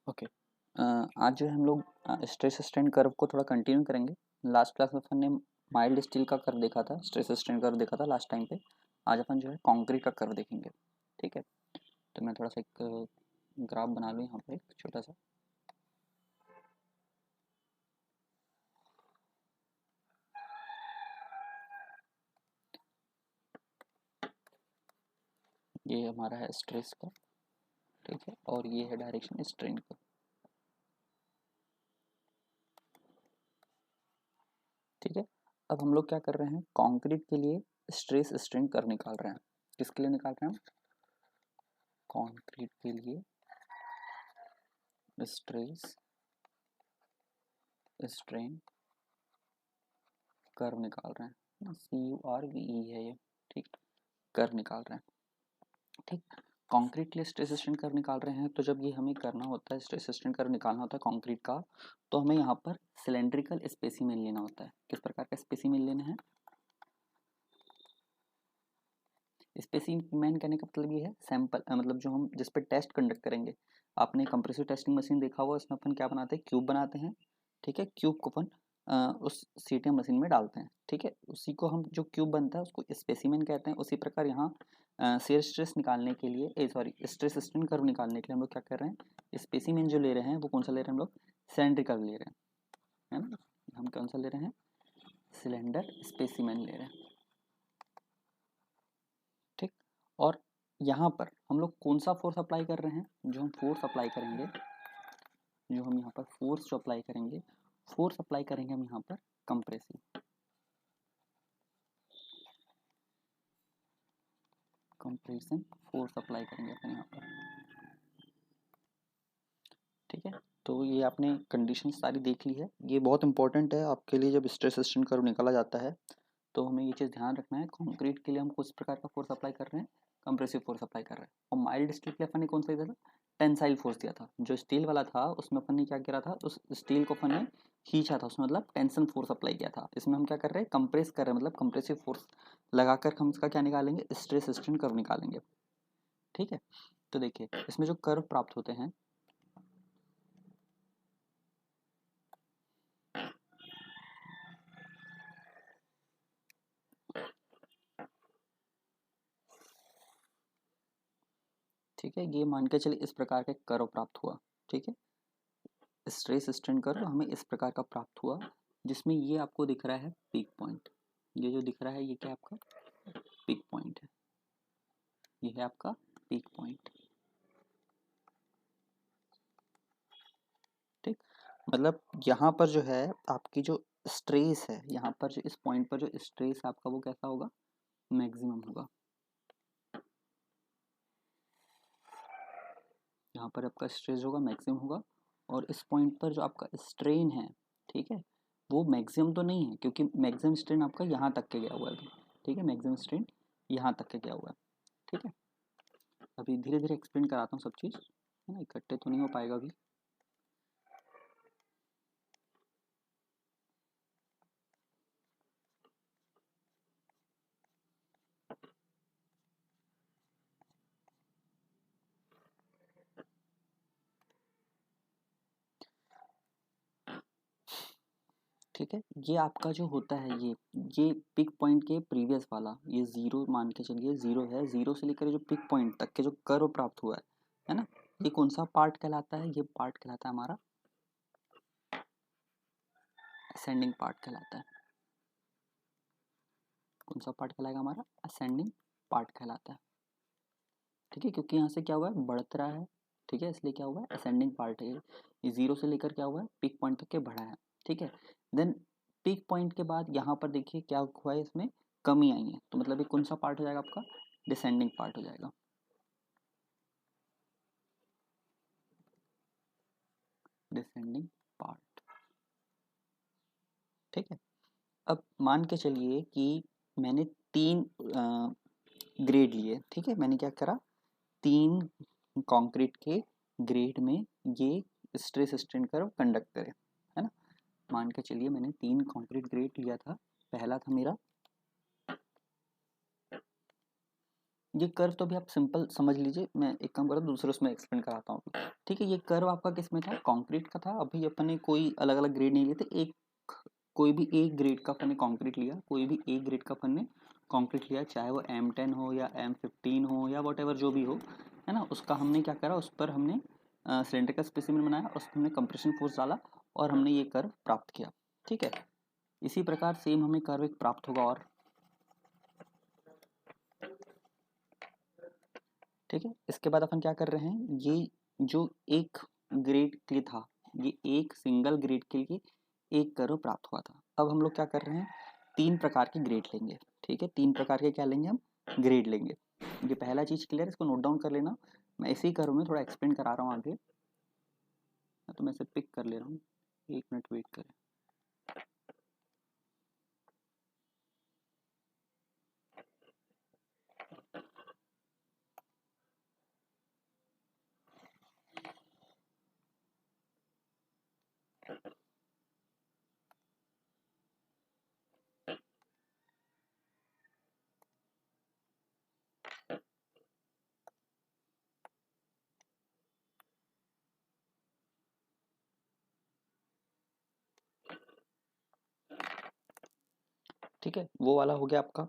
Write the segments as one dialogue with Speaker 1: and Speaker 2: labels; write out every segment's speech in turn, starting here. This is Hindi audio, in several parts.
Speaker 1: ओके। आज जो है हम लोग स्ट्रेस स्ट्रेन कर्व को थोड़ा कंटिन्यू करेंगे। लास्ट क्लास में अपन ने माइल्ड स्टील का कर्व देखा था, स्ट्रेस स्ट्रेन कर्व देखा था लास्ट टाइम पे। आज अपन जो है कंक्रीट का कर्व देखेंगे। ठीक है, तो मैं थोड़ा सा एक ग्राफ बना लूँ यहाँ पे एक छोटा सा। ये हमारा है स्ट्रेस का, ठीक है, और ये है डायरेक्शन स्ट्रेन का। ठीक है, अब हम लोग क्या कर रहे हैं, कंक्रीट के लिए स्ट्रेस स्ट्रेन कर्व निकाल रहे हैं। किसके लिए निकाल रहे हैं हम? कंक्रीट के लिए स्ट्रेस स्ट्रेन कर्व निकाल रहे हैं। CURVE है ये। ठीक, कर्व निकाल रहे हैं। ठीक, कंक्रीट के लिए स्ट्रेस स्ट्रेन कर्व निकाल रहे हैं, तो जब ये हमें करना होता है, स्ट्रेस स्ट्रेन कर्व निकालना होता है कंक्रीट का, तो हमें यहाँ पर सिलेंड्रिकल स्पेसिमेन लेना होता है। किस प्रकार का स्पेसिमेन लेना है? स्पेसिमेन कहने का मतलब ये है सैंपल, मतलब जो हम जिस पे टेस्ट कंडक्ट करेंगे। आपने कंप्रेसिव टेस्टिंग मशीन देखा हुआ, उसमें अपन क्या बनाते हैं, क्यूब बनाते हैं। ठीक है, क्यूब को अपन उस सीटीएम मशीन में डालते हैं। ठीक है, उसी को हम जो क्यूब बनता है उसको स्पेसिमेन कहते हैं। उसी प्रकार यहाँ शेयर स्ट्रेस निकालने के लिए, सॉरी, स्ट्रेस स्ट्रेन कर्व निकालने के लिए हम लोग क्या कर रहे हैं, स्पेसिमेन जो ले रहे हैं वो कौन सा ले रहे हैं हम लोग, सिलेंड्रिकल ले रहे हैं, है ना। हम कौन सा ले रहे हैं, सिलेंडर स्पेसिमेन ले रहे हैं। ठीक, और यहाँ पर हम लोग कौन सा फोर्स अप्लाई कर रहे हैं, जो हम फोर्स अप्लाई करेंगे, जो हम यहाँ पर फोर्स जो अप्लाई करेंगे, फोर्स अप्लाई करेंगे हम यहाँ पर कंप्रेसिव, कंप्रेशन फोर्स अप्लाई करेंगे अपन यहाँ पर। ठीक है, तो ये आपने कंडीशन सारी देख ली है। ये बहुत इंपॉर्टेंट है आपके लिए, जब स्ट्रेस स्ट्रेन कर्व निकाला जाता है तो हमें ये चीज़ ध्यान रखना है। कंक्रीट के लिए हम किस प्रकार का फोर्स अप्लाई कर रहे हैं, कंप्रेसिव फोर्स अप्लाई कर रहे हैं। और माइल्ड स्टील के लिए अपन ने कौन सा दिया था, टेंसाइल फोर्स दिया था। जो स्टील वाला था उसमें अपन ने क्या किया था, उस स्टील को अपन ने खींचा था, उसमें मतलब टेंशन फोर्स अप्लाई किया था। इसमें हम क्या कर रहे हैं, कंप्रेस कर रहे हैं, मतलब कंप्रेसिव फोर्स लगाकर हम इसका क्या निकालेंगे, स्ट्रेस स्ट्रेन कर्व निकालेंगे। ठीक है, तो देखिए इसमें जो कर्व प्राप्त होते हैं, ठीक है, ये मान के चलिए इस प्रकार का कर्व प्राप्त हुआ। ठीक है, स्ट्रेस स्ट्रेन कर्व हमें इस प्रकार का प्राप्त हुआ, जिसमें ये आपको दिख रहा है पीक पॉइंट। ये जो दिख रहा है ये क्या आपका पीक पॉइंट है, ये है आपका पीक पॉइंट। ठीक, मतलब यहाँ पर जो है आपकी जो स्ट्रेस है, यहाँ पर जो इस पॉइंट पर जो स्ट्रेस आपका वो कैसा होगा, मैक्सिमम होगा। यहाँ पर आपका स्ट्रेस होगा, मैक्सिमम होगा। और इस पॉइंट पर जो आपका स्ट्रेन है, ठीक है, वो मैक्सिमम तो नहीं है, क्योंकि मैक्सिमम स्ट्रेन आपका यहाँ तक के गया हुआ है अभी। ठीक है, मैक्सिमम स्ट्रेन यहाँ तक के गया हुआ है। ठीक है, अभी धीरे धीरे एक्सप्लेन कराता हूँ सब चीज़, है ना, इकट्ठे तो नहीं हो पाएगा अभी। ठीक है, ये आपका जो होता है, ये पिक पॉइंट के प्रीवियस वाला, ये जीरो मान के चलिए, जीरो है। जीरो से लेकर जो पिक पॉइंट तक के जो कर्व प्राप्त हुआ है ना, ये कौन सा पार्ट कहलाता है, ये पार्ट कहलाता है हमारा असेंडिंग पार्ट कहलाता है। कौन सा पार्ट कहलाएगा हमारा, असेंडिंग पार्ट कहलाता है। ठीक है, क्योंकि यहाँ से क्या हुआ है, बढ़त रहा है। ठीक है, इसलिए क्या हुआ है, असेंडिंग पार्ट है ये। जीरो से लेकर क्या हुआ है, पीक पॉइंट तक के बढ़ा है। ठीक है, देन पीक पॉइंट के बाद यहाँ पर देखिए क्या हुआ है, इसमें कमी आई है, तो मतलब ये कौन सा पार्ट हो जाएगा आपका, डिसेंडिंग पार्ट हो जाएगा। Descending part. ठीक है, अब मान के चलिए कि मैंने तीन ग्रेड लिए। ठीक है, मैंने क्या करा, तीन कंक्रीट के ग्रेड में ये स्ट्रेस स्ट्रेन कर्व कंडक्ट करे, है ना। मान के चलिए मैंने तीन कंक्रीट ग्रेड लिया था। पहला था मेरा ये कर्व तो भी आप सिंपल समझ लीजिए, मैं एक काम करता हूँ दूसरे उसमें एक्सप्लेन कराता हूँ। ठीक है, ये कर्व आपका किस में था, कंक्रीट का था। अभी अपन ने कोई अलग अलग ग्रेड नहीं लिए थे, एक कोई भी एक ग्रेड का अपन ने कंक्रीट लिया, कोई भी एक ग्रेड का अपन ने कंक्रीट लिया, चाहे वो M10 हो या M15 हो या वट एवर जो भी हो, है ना। उसका हमने क्या करा, उस पर हमने सिलेंडर का स्पेसिमेन बनाया, उस पर हमने कंप्रेशन फोर्स डाला और हमने ये कर्व प्राप्त किया। ठीक है, इसी प्रकार सेम हमें कर्व एक प्राप्त होगा। और ठीक है, इसके बाद अपन क्या कर रहे हैं, ये जो एक ग्रेड के लिए था, ये एक सिंगल ग्रेड के लिए एक कर्व प्राप्त हुआ था। अब हम लोग क्या कर रहे हैं, तीन प्रकार के ग्रेड लेंगे। ठीक है, तीन प्रकार के क्या लेंगे हम, ग्रेड लेंगे। ये पहला चीज क्लियर, इसको नोट डाउन कर लेना। मैं इसी कर्व में थोड़ा एक्सप्लेन करा रहा हूँ आगे, तो मैं इसे पिक कर ले रहा हूँ, 1 मिनट वेट करें। ठीक है, वो वाला हो गया आपका,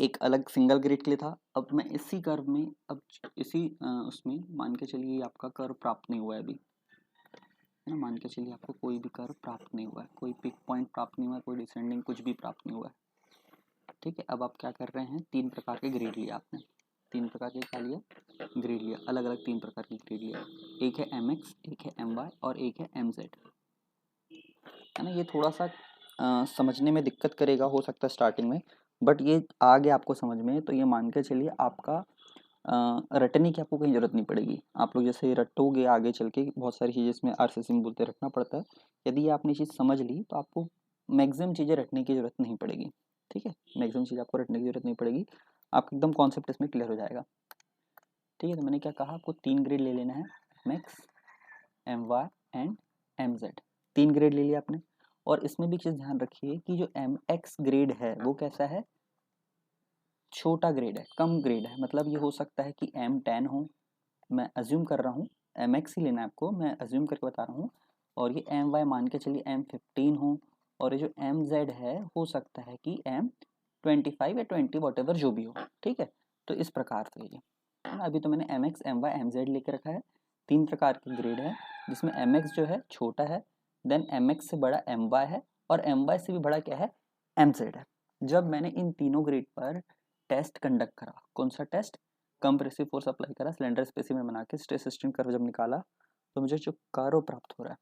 Speaker 1: एक अलग सिंगल ग्रेड के लिए था। अब मैं इसी कर्व में, अब इसी उसमें मान के चलिए आपका कर्व प्राप्त नहीं हुआ है अभी, है ना। मान के चलिए आपको कोई भी कर्व प्राप्त नहीं हुआ है, कोई पिक पॉइंट प्राप्त नहीं हुआ है, कोई डिसेंडिंग कुछ भी प्राप्त नहीं हुआ है। ठीक है, अब आप क्या कर रहे हैं, तीन प्रकार के ग्रेड लिया आपने, तीन प्रकार के क्या लिया, ग्रेड लिया, अलग अलग तीन प्रकार के ग्रेड लिया। एक है MX, एक है MY और एक है MZ, है ना। ये थोड़ा सा समझने में दिक्कत करेगा हो सकता है स्टार्टिंग में, बट ये आगे आपको समझ में, तो ये मान के चलिए आपका रटने की आपको कहीं जरूरत नहीं पड़ेगी। आप लोग जैसे रटोगे आगे चल के, बहुत सारी चीज़ें इसमें RCC में बोलते रखना पड़ता है। यदि आपने चीज़ समझ ली तो आपको मैक्सिमम चीज़ें रटने की जरूरत नहीं पड़ेगी। ठीक है, मैक्सिमम चीज़ आपको रटने की जरूरत नहीं पड़ेगी, आपको एकदम कॉन्सेप्ट इसमें क्लियर हो जाएगा। ठीक है, तो मैंने क्या कहा, आपको तीन ग्रेड ले लेना है, MX, MY एंड MZ। तीन ग्रेड ले लिया आपने। और इसमें भी चीज़ ध्यान रखिए कि जो MX ग्रेड है वो कैसा है, छोटा ग्रेड है, कम ग्रेड है। मतलब ये हो सकता है कि M10 हो, मैं अज्यूम कर रहा हूँ, MX ही लेना है आपको, मैं अज्यूम करके बता रहा हूँ। और ये MY मान के चलिए M15 हो, और ये जो MZ है हो सकता है कि M25 या 20 वॉट एवर जो भी हो। ठीक है, तो इस प्रकार से ये, है ना। अभी तो मैंने MX, MY, MZ लेके रखा है, तीन प्रकार के ग्रेड है, जिसमें MX जो है छोटा है, देन MX से बड़ा MY है, और MY से भी बड़ा क्या है, MZ है। जब मैंने इन तीनों ग्रेड पर टेस्ट कंडक्ट करा, कौन सा टेस्ट, कंप्रेसिव फोर्स अप्लाई करा, सिलेंडर स्पेसिमेन बना के स्ट्रेस स्ट्रेन कर्व जब निकाला, तो मुझे जो कर्व प्राप्त हो रहा है,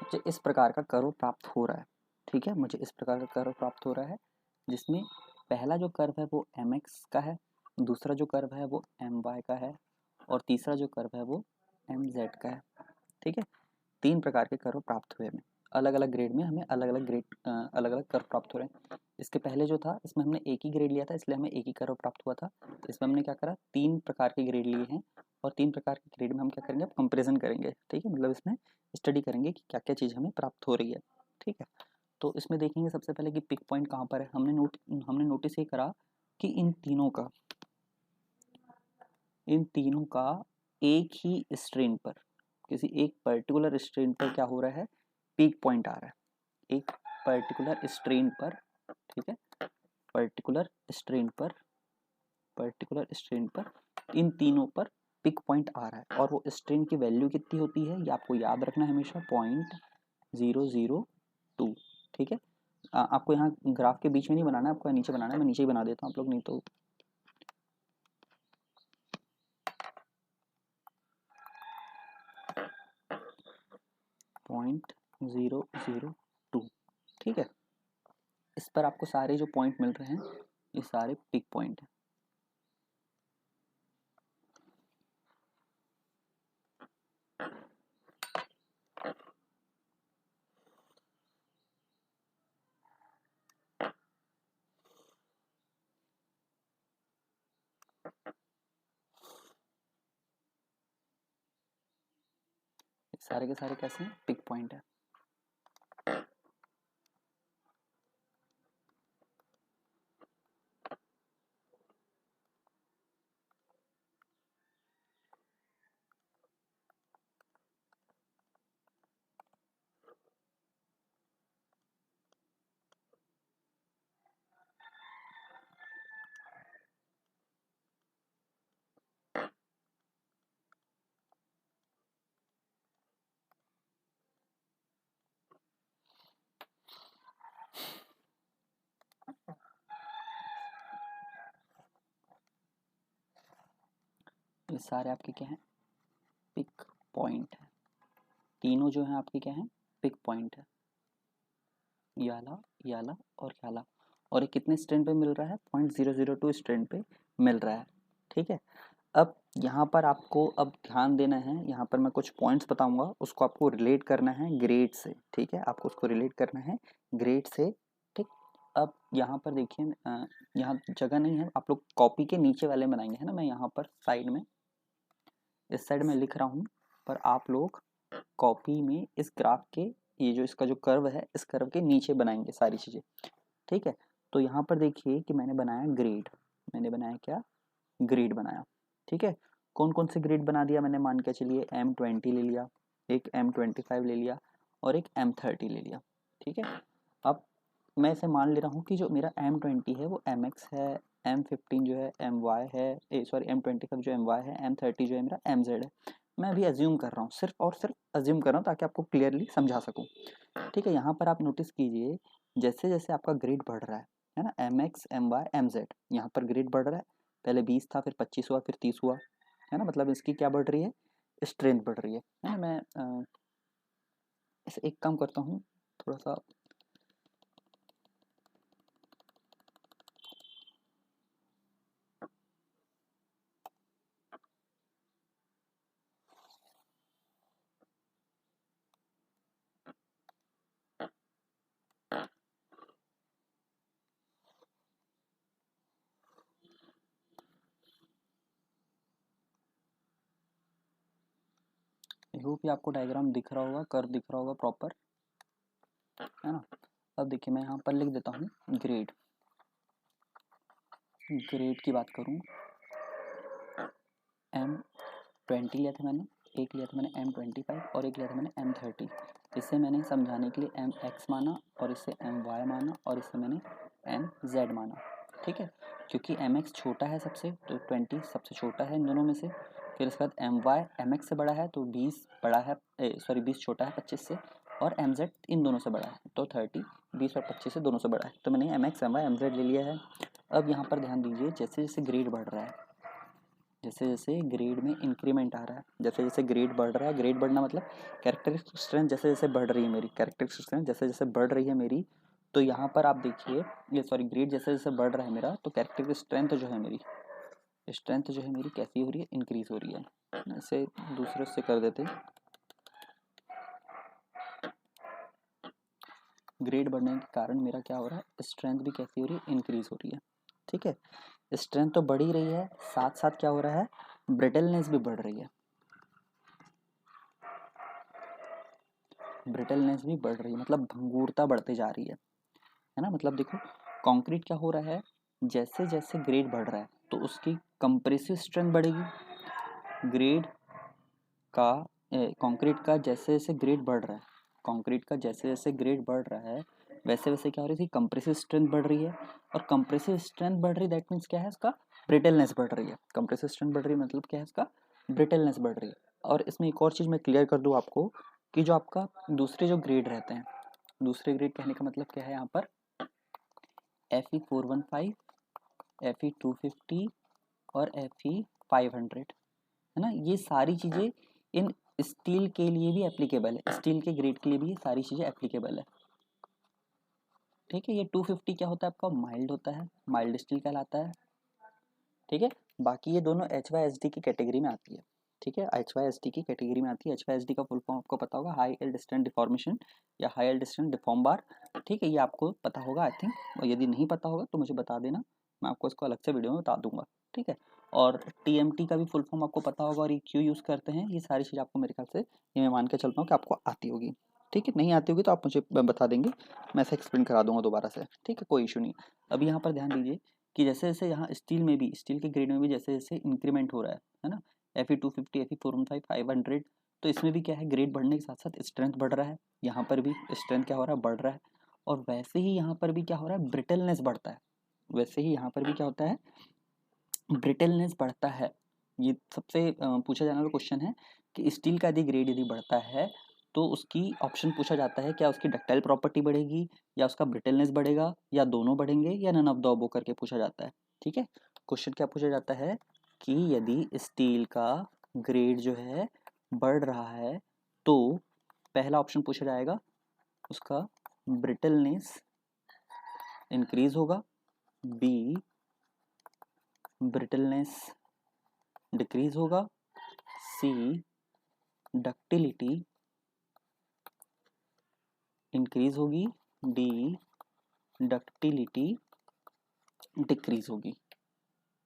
Speaker 1: मुझे इस प्रकार का कर्व प्राप्त हो रहा है। ठीक है, मुझे इस प्रकार का कर्व प्राप्त हो रहा है, जिसमें पहला जो कर्व है वो MX का है, दूसरा जो कर्व है वो MY का है, और तीसरा जो कर्व है वो MZ का है। ठीक है, तीन प्रकार के कर्व प्राप्त हुए हमें, अलग अलग ग्रेड में हमें अलग अलग ग्रेड, अलग अलग कर्व प्राप्त हो रहे हैं। इसके पहले जो था इसमें हमने एक ही ग्रेड लिया था, इसलिए हमें एक ही कर्व प्राप्त हुआ था। इसमें हमने क्या करा, तीन प्रकार के ग्रेड लिए हैं, और तीन प्रकार के ग्रेड में हम क्या करेंगे, अब कंपेरिजन करेंगे। ठीक है, मतलब इसमें स्टडी करेंगे कि क्या क्या चीज़ हमें प्राप्त हो रही है। ठीक है, तो इसमें देखेंगे सबसे पहले कि पिक पॉइंट कहाँ पर है। हमने नोटिस ये करा कि इन तीनों का एक ही स्ट्रेन पर, किसी एक पर्टिकुलर स्ट्रेन पर क्या हो रहा है, पीक पॉइंट आ रहा है, एक पर्टिकुलर स्ट्रेन पर। ठीक है, पर्टिकुलर स्ट्रेन पर, पर्टिकुलर स्ट्रेन पर इन तीनों पर पिक पॉइंट आ रहा है, और वो स्ट्रेन की वैल्यू कितनी होती है ये आपको याद रखना है हमेशा, 0.002। ठीक है, आपको यहाँ ग्राफ के बीच में नहीं बनाना है, आपको नीचे बनाना है, मैं नीचे ही बना देता हूँ, आप लोग नहीं तो 0.002। ठीक है, इस पर आपको सारे जो पॉइंट मिल रहे हैं ये सारे पिक पॉइंट हैं। सारे के सारे कैसे हैं, पिक पॉइंट है। ये सारे आपके क्या हैं, पिक पॉइंट है। तीनों जो हैं आपके क्या हैं, पिक पॉइंट है। याला, याला और याला। और ये कितने स्ट्रेंथ पे मिल रहा है, 0.002 स्ट्रेंथ पे मिल रहा है। ठीक है, अब यहाँ पर आपको अब ध्यान देना है, यहाँ पर मैं कुछ पॉइंट्स बताऊंगा, उसको आपको रिलेट करना है ग्रेड से। ठीक है, आपको उसको रिलेट करना है ग्रेड से। ठीक, अब यहाँ पर देखिए, यहाँ जगह नहीं है, आप लोग कॉपी के नीचे वाले बनाएंगे, है ना। मैं यहाँ पर साइड में, इस साइड में लिख रहा हूँ, पर आप लोग कॉपी में इस ग्राफ के, ये जो इसका जो कर्व है, इस कर्व के नीचे बनाएंगे सारी चीज़ें। ठीक है, तो यहाँ पर देखिए कि मैंने बनाया ग्रेड, मैंने बनाया क्या, ग्रेड बनाया। ठीक है, कौन कौन से ग्रेड बना दिया मैंने, मान के चलिए M20 ले लिया, एक M25 ले लिया और एक M30 ले लिया। ठीक है, अब मैं इसे मान ले रहा हूँ कि जो मेरा M20 है वो MX है, M15 जो है MY है, सॉरी M25 जो MY है, M30 जो है मेरा MZ है। मैं अभी अज्यूम कर रहा हूँ, सिर्फ और सिर्फ अज्यूम कर रहा हूँ ताकि आपको क्लियरली समझा सकूँ। ठीक है, यहाँ पर आप नोटिस कीजिए, जैसे जैसे आपका ग्रेड बढ़ रहा है ना, MX MY MZ, यहाँ पर ग्रेड बढ़ रहा है। पहले 20 था, फिर 25 हुआ, फिर 30 हुआ, है ना। मतलब इसकी क्या बढ़ रही है, स्ट्रेंथ बढ़ रही है ना। मैं इसे एक काम करता हूँ, थोड़ा सा होप कि आपको डायग्राम दिख रहा होगा, कर्व दिख रहा होगा प्रॉपर, है ना। अब देखिए मैं यहाँ पर लिख देता हूँ ग्रेड, ग्रेड की बात करूँ, M20 लिया था मैंने, एक लिया था मैंने M25 और एक लिया था मैंने M30। इसे मैंने समझाने के लिए MX माना और इसे MY माना और इसे मैंने MZ माना। ठीक है, क्योंकि MX छोटा है सबसे, तो 20 सबसे छोटा है इन दोनों में से। फिर उसके बाद MY MX से बड़ा है, तो 20 बड़ा है, सॉरी 20 छोटा है 25 से, और MZ इन दोनों से बड़ा है, तो 30 20 और 25 से दोनों से बड़ा है। तो मैंने MX MY MZ ले लिया है। अब यहाँ पर ध्यान दीजिए, जैसे जैसे ग्रेड बढ़ रहा है, जैसे जैसे ग्रेड में इंक्रीमेंट आ रहा है, जैसे जैसे ग्रेड बढ़ रहा है, ग्रेड बढ़ना मतलब कैरेक्टरिस्टिक स्ट्रेंथ जैसे जैसे बढ़ रही है मेरी, कैरेक्टरिस्टिक स्ट्रेंथ जैसे जैसे बढ़ रही है मेरी, तो यहाँ पर आप देखिए, ये सॉरी ग्रेड जैसे जैसे बढ़ रहा है मेरा, तो कैरेक्टरिस्टिक स्ट्रेंथ जो है मेरी, स्ट्रेंथ जो है मेरी कैसी हो रही है, इंक्रीज हो रही है। इसे दूसरे से कर देते हैं, ग्रेड बढ़ने के कारण मेरा क्या हो रहा है, स्ट्रेंथ भी कैसी हो रही है, इंक्रीज हो रही है। ठीक है, स्ट्रेंथ तो बढ़ ही रही है, साथ साथ क्या हो रहा है, ब्रिटलनेस भी बढ़ रही है, ब्रिटलनेस भी बढ़ रही है, मतलब भंगुरता बढ़ते जा रही है ना। मतलब देखो, कंक्रीट क्या हो रहा है, जैसे जैसे ग्रेड बढ़ रहा है तो उसकी कंप्रेसिव स्ट्रेंथ बढ़ेगी। ग्रेड का कंक्रीट का जैसे जैसे ग्रेड बढ़ रहा है, कंक्रीट का जैसे जैसे ग्रेड बढ़ रहा है, वैसे वैसे क्या हो रही थी, कंप्रेसिव स्ट्रेंथ बढ़ रही है। और कंप्रेसिव स्ट्रेंथ बढ़ रही, दैट मीन्स क्या है, इसका ब्रिटलनेस बढ़ रही है। कंप्रेसिव स्ट्रेंथ बढ़ रही है मतलब क्या है, इसका ब्रिटलनेस बढ़ रही है। और इसमें एक और चीज़ मैं क्लियर कर दूँ आपको, कि जो आपका दूसरे जो ग्रेड रहते हैं, दूसरे ग्रेड कहने का मतलब क्या है, यहाँ पर FE415, FE250 और FE500, है ना। ये सारी चीज़ें इन स्टील के लिए भी एप्लीकेबल है, स्टील के ग्रेड के लिए भी ये सारी चीज़ें एप्लीकेबल है। ठीक है, ये 250 क्या होता है आपका, माइल्ड होता है, माइल्ड स्टील कहलाता है। ठीक है, बाकी ये दोनों HYSD की कैटेगरी में आती है। ठीक है, HYSD की कैटेगरी में आती है। HYSD का फुल फॉर्म आपको पता होगा, हाई यील्ड स्ट्रेंथ डिफॉर्मेशन या हाई यील्ड स्ट्रेंथ डिफॉर्म बार। ठीक है, ये आपको पता होगा आई थिंक, और यदि नहीं पता होगा तो मुझे बता देना, मैं आपको इसको अलग से वीडियो में बता दूंगा। ठीक है, और TMT का भी फुल फॉर्म आपको पता होगा और ये क्यों यूज़ करते हैं, ये सारी चीज़ आपको मेरे ख्याल से ये मैं मान के चलता हूँ कि आपको आती होगी। ठीक है, नहीं आती होगी तो आप मुझे बता देंगे, मैं ऐसे एक्सप्लेन करा दूंगा दोबारा से। ठीक है, कोई इशू नहीं। अब यहाँ पर ध्यान दीजिए कि जैसे जैसे यहाँ स्टील में भी, स्टील के ग्रेड में भी जैसे जैसे इंक्रीमेंट हो रहा है ना, Fe250 Fe415 500, तो इसमें भी क्या है, ग्रेड बढ़ने के साथ साथ स्ट्रेंथ बढ़ रहा है। यहाँ पर भी स्ट्रेंथ क्या हो रहा है, बढ़ रहा है। और वैसे ही यहाँ पर भी क्या हो रहा है, ब्रिटलनेस बढ़ता है। वैसे ही यहाँ पर भी क्या होता है, ब्रिटलनेस बढ़ता है। ये सबसे पूछा जाने वाला क्वेश्चन है कि स्टील का यदि ग्रेड यदि बढ़ता है तो उसकी ऑप्शन पूछा जाता है, क्या उसकी डक्टाइल प्रॉपर्टी बढ़ेगी या उसका ब्रिटलनेस बढ़ेगा या दोनों बढ़ेंगे या नन ऑफ द अबव करके पूछा जाता है। ठीक है, क्वेश्चन क्या पूछा जाता है कि यदि स्टील का ग्रेड जो है बढ़ रहा है तो पहला ऑप्शन पूछा जाएगा, उसका ब्रिटलनेस इंक्रीज होगा, बी ब्रिटलनेस डिक्रीज होगा, सी डक्टिलिटी इंक्रीज होगी, डी डक्टिलिटी डिक्रीज होगी।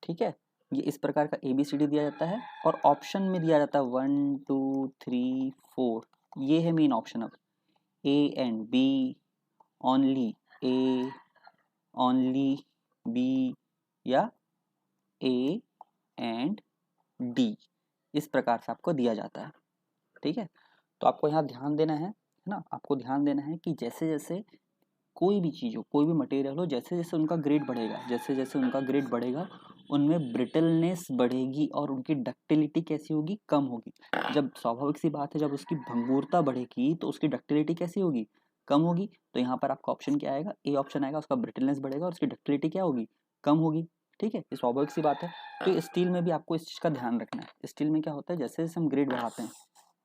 Speaker 1: ठीक है, ये इस प्रकार का ABCD दिया जाता है और ऑप्शन में दिया जाता है 1 2 3 4, ये है मेन ऑप्शन। अब A and B, only A, only B या A एंड D, इस प्रकार से आपको दिया जाता है। ठीक है, तो आपको यहाँ ध्यान देना है ना, आपको ध्यान देना है कि जैसे जैसे कोई भी चीज़ हो, कोई भी मटेरियल हो, जैसे जैसे उनका ग्रेड बढ़ेगा, जैसे जैसे उनका ग्रेड बढ़ेगा उनमें ब्रिटलनेस बढ़ेगी और उनकी डक्टिलिटी कैसी होगी, कम होगी। जब स्वाभाविक सी बात है, जब उसकी भंगुरता बढ़ेगी तो उसकी डक्टिलिटी कैसी होगी, कम होगी। तो यहाँ पर आपका ऑप्शन क्या आएगा, ए ऑप्शन आएगा, उसका ब्रिटलनेस बढ़ेगा और उसकी डक्टिलिटी क्या होगी, कम होगी। ठीक है, ये स्वाभाविक सी बात है। तो स्टील में भी आपको इस चीज़ का ध्यान रखना है। स्टील में क्या होता है, जैसे जैसे हम ग्रेड बढ़ाते हैं,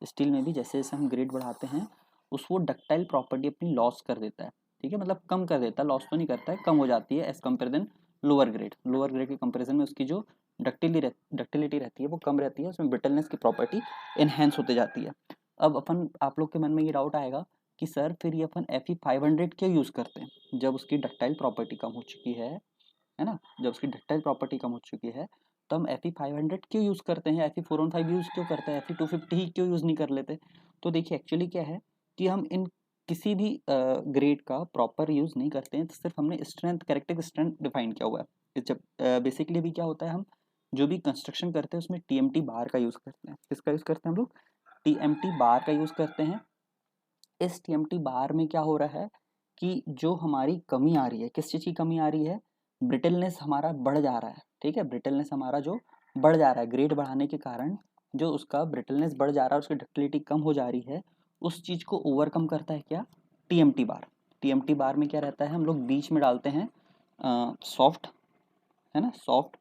Speaker 1: स्टील में भी जैसे जैसे हम ग्रेड बढ़ाते हैं वो डक्टाइल प्रॉपर्टी अपनी लॉस कर देता है। ठीक है, मतलब कम कर देता है, लॉस तो नहीं करता है, कम हो जाती है as compare then lower grade. Lower grade के कंपेरिजन में उसकी जो डक्टिलिटी रहती है वो कम रहती है, उसमें ब्रिटलनेस की प्रॉपर्टी इनहेंस होते जाती है। अब अपन आप लोग के मन में ये डाउट आएगा कि सर फिर ये अपन Fe500 क्यों यूज़ करते हैं, जब उसकी डक्टाइल प्रॉपर्टी कम हो चुकी है ना, जब उसकी डक्टाइल प्रॉपर्टी कम हो चुकी है तो हम Fe500 क्यों यूज़ करते हैं, Fe415 यूज़ क्यों करते हैं, Fe250 ही क्यों यूज़ नहीं कर लेते। तो देखिए एक्चुअली क्या है कि हम इन किसी भी ग्रेड का प्रॉपर यूज़ नहीं करते हैं, तो सिर्फ हमने स्ट्रेंथ, कैरेक्टरिस्टिक स्ट्रेंथ डिफाइन किया हुआ है। जब बेसिकली भी क्या होता है, हम जो भी कंस्ट्रक्शन करते हैं उसमें TMT बार का यूज़ करते हैं। किसका यूज़ करते हैं हम लोग, TMT बार का यूज़ करते हैं। इस TMT बार में क्या हो रहा है कि जो हमारी कमी आ रही है, किस चीज़ की कमी आ रही है, ब्रिटलनेस हमारा बढ़ जा रहा है। ठीक है, ब्रिटलनेस हमारा जो बढ़ जा रहा है, ग्रेड बढ़ाने के कारण जो उसका ब्रिटलनेस बढ़ जा रहा है, उसकी डक्टिलिटी कम हो जा रही है, उस चीज़ को ओवरकम करता है क्या, TMT बार। TMT बार में क्या रहता है, हम लोग बीच में डालते हैं सॉफ्ट, है ना, सॉफ्ट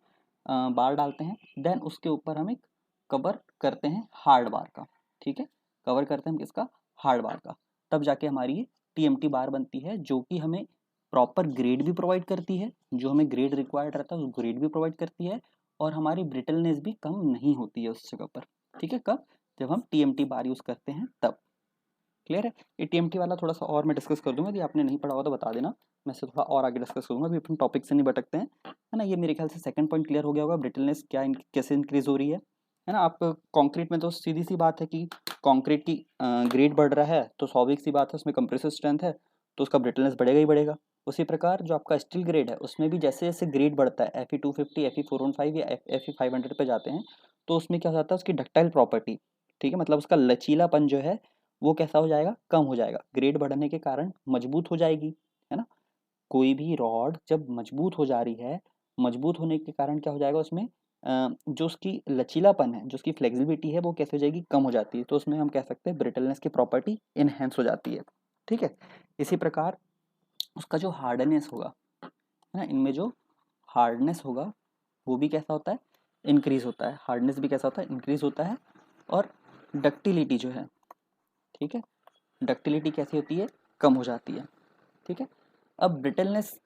Speaker 1: बार डालते हैं, देन उसके ऊपर हम एक कवर करते हैं हार्ड बार का। ठीक है, कवर करते हैं हम किसका, हार्ड बार का, तब जाके हमारी ये TMT बार बनती है, जो कि हमें प्रॉपर ग्रेड भी प्रोवाइड करती है, जो हमें ग्रेड रिक्वायर्ड रहता है उस ग्रेड भी प्रोवाइड करती है, और हमारी ब्रिटलनेस भी कम नहीं होती है उस जगह पर। ठीक है, कब, जब हम TMT बार यूज़ करते हैं तब। क्लियर है, ये TMT वाला थोड़ा सा और मैं डिस्कस कर दूंगा, यदि आपने नहीं पढ़ा हो तो बता देना, मैं से थोड़ा और आगे डिस्कस करूंगा, अभी अपन टॉपिक से नहीं भटकते हैं, है ना। ये मेरे ख्याल से सेकंड पॉइंट क्लियर हो गया होगा, ब्रिटलनेस क्या कैसे इंक्रीज हो रही है ना। आप कंक्रीट में तो सीधी सी बात है कि कंक्रीट की ग्रेड बढ़ रहा है तो स्वाभाविक सी बात है उसमें कंप्रेसिव स्ट्रेंथ है तो उसका ब्रिटलनेस बढ़ेगा ही बढ़ेगा। उसी प्रकार जो आपका स्टील ग्रेड है उसमें भी जैसे जैसे ग्रेड बढ़ता है, Fe250 Fe415 या Fe500 पे जाते हैं, तो उसमें क्या होता है, उसकी डक्टाइल प्रॉपर्टी, ठीक है, मतलब उसका लचीलापन जो है वो कैसा हो जाएगा, कम हो जाएगा। ग्रेड बढ़ने के कारण मजबूत हो जाएगी, है ना। कोई भी रॉड जब मजबूत हो जा रही है, मजबूत होने के कारण क्या हो जाएगा उसमें जो उसकी लचीलापन है, जो उसकी फ्लेक्सिबिलिटी है, वो कैसे हो जाएगी, कम हो जाती है। तो उसमें हम कह सकते हैं ब्रिटलनेस की प्रॉपर्टी इनहेंस हो जाती है। ठीक है, इसी प्रकार उसका जो हार्डनेस होगा, है ना, इनमें जो हार्डनेस होगा वो भी कैसा होता है, इंक्रीज होता है। हार्डनेस भी कैसा होता है, इंक्रीज होता है। और डक्टिलिटी जो है, ठीक है, डक्टिलिटी कैसी होती है, कम हो जाती है। ठीक है, अब ब्रिटलनेस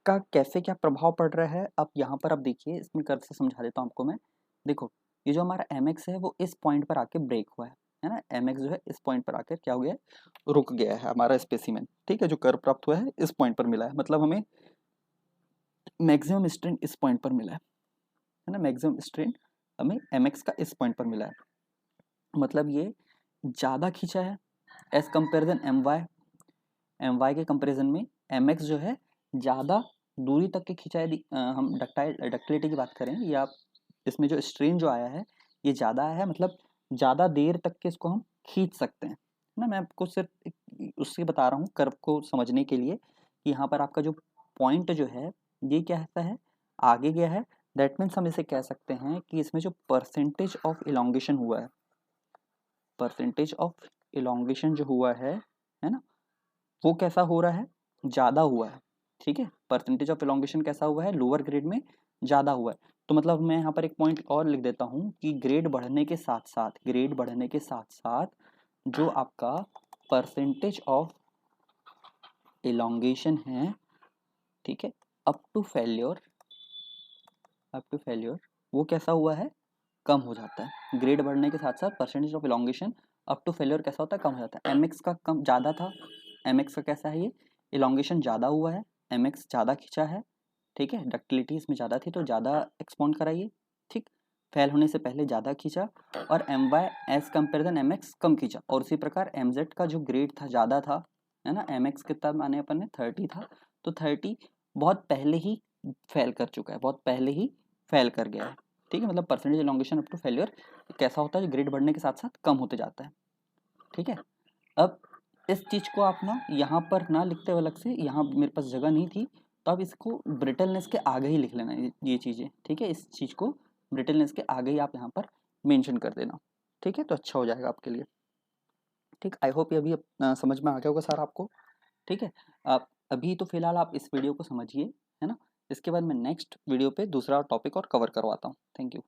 Speaker 1: का कैसे क्या प्रभाव पड़ रहा है, अब यहाँ पर आप देखिए, इसमें कर से समझा देता हूँ आपको मैं। देखो, ये जो हमारा MX है वो इस पॉइंट पर आके ब्रेक हुआ है ना। MX जो है इस पॉइंट पर आकर क्या हो गया है, रुक गया है हमारा स्पेसिमेन। ठीक है, जो कर्व प्राप्त हुआ है इस पॉइंट पर मिला है, मतलब हमें मैक्सिमम स्ट्रेंथ इस पॉइंट पर मिला है है ना, मैक्सिमम स्ट्रेन हमें mx का इस पॉइंट पर मिला है, मतलब ये ज़्यादा खींचा है एज कंपेरिजन my के कंपेरिजन में mx जो है ज़्यादा दूरी तक के खींचा है। हम डक्टिलिटी की बात करें या इसमें जो स्ट्रेन जो आया है ये ज़्यादा है, मतलब ज़्यादा देर तक के इसको हम खींच सकते हैं ना। मैं आपको सिर्फ उससे बता रहा हूँ कर्व को समझने के लिए कि यहाँ पर आपका जो पॉइंट जो है ये क्या है, आगे गया है। दैट मीन्स हम इसे कह सकते हैं कि इसमें जो परसेंटेज ऑफ इलोंगेशन हुआ है, परसेंटेज ऑफ इलोंगेशन जो हुआ है ना, वो कैसा हो रहा है, ज़्यादा हुआ है। ठीक है, परसेंटेज ऑफ इलोंगेशन कैसा हुआ है, लोअर ग्रेड में ज़्यादा हुआ है। तो मतलब मैं यहाँ पर एक पॉइंट और लिख देता हूँ कि ग्रेड बढ़ने के साथ साथ जो आपका परसेंटेज ऑफ इलोंगेशन है, ठीक है, अप टू फेल्योर वो कैसा हुआ है, कम हो जाता है। ग्रेड बढ़ने के साथ साथ percentage of elongation up to failure कैसा होता है, कम हो जाता है। mx का कम ज़्यादा था, mx का कैसा है, ये इलोंगेशन ज़्यादा हुआ है, mx ज़्यादा खींचा है। ठीक है, डक्टिलिटी इसमें ज़्यादा थी तो ज़्यादा एक्सपॉन्ड कराइए। ठीक, फेल होने से पहले ज़्यादा खींचा, और my एज कंपेरिजन mx कम खींचा। और उसी प्रकार mz का जो ग्रेड था ज़्यादा था, है ना, mx कितना माने अपन ने 30 था, तो 30 बहुत पहले ही फेल कर चुका है, बहुत पहले ही फेल कर गया है। ठीक है, मतलब percentage elongation up to failure कैसा होता है, ग्रेड बढ़ने के साथ साथ कम होते जाता है। ठीक है, अब इस चीज़ को आप ना यहाँ पर ना लिखते हुए अलग से, यहाँ मेरे पास जगह नहीं थी तो आप इसको ब्रिटलनेस के आगे ही लिख लेना ये चीज़ें। ठीक है, इस चीज़ को ब्रिटलनेस के आगे ही आप यहाँ पर मेंशन कर देना। ठीक है, तो अच्छा हो जाएगा आपके लिए। ठीक, आई होप ये अभी समझ में आ गया होगा सर आपको। ठीक है, आप अभी तो फिलहाल आप इस वीडियो को समझिए, है ना। इसके बाद मैं नेक्स्ट वीडियो पे दूसरा टॉपिक और कवर करवाता हूँ। Thank you.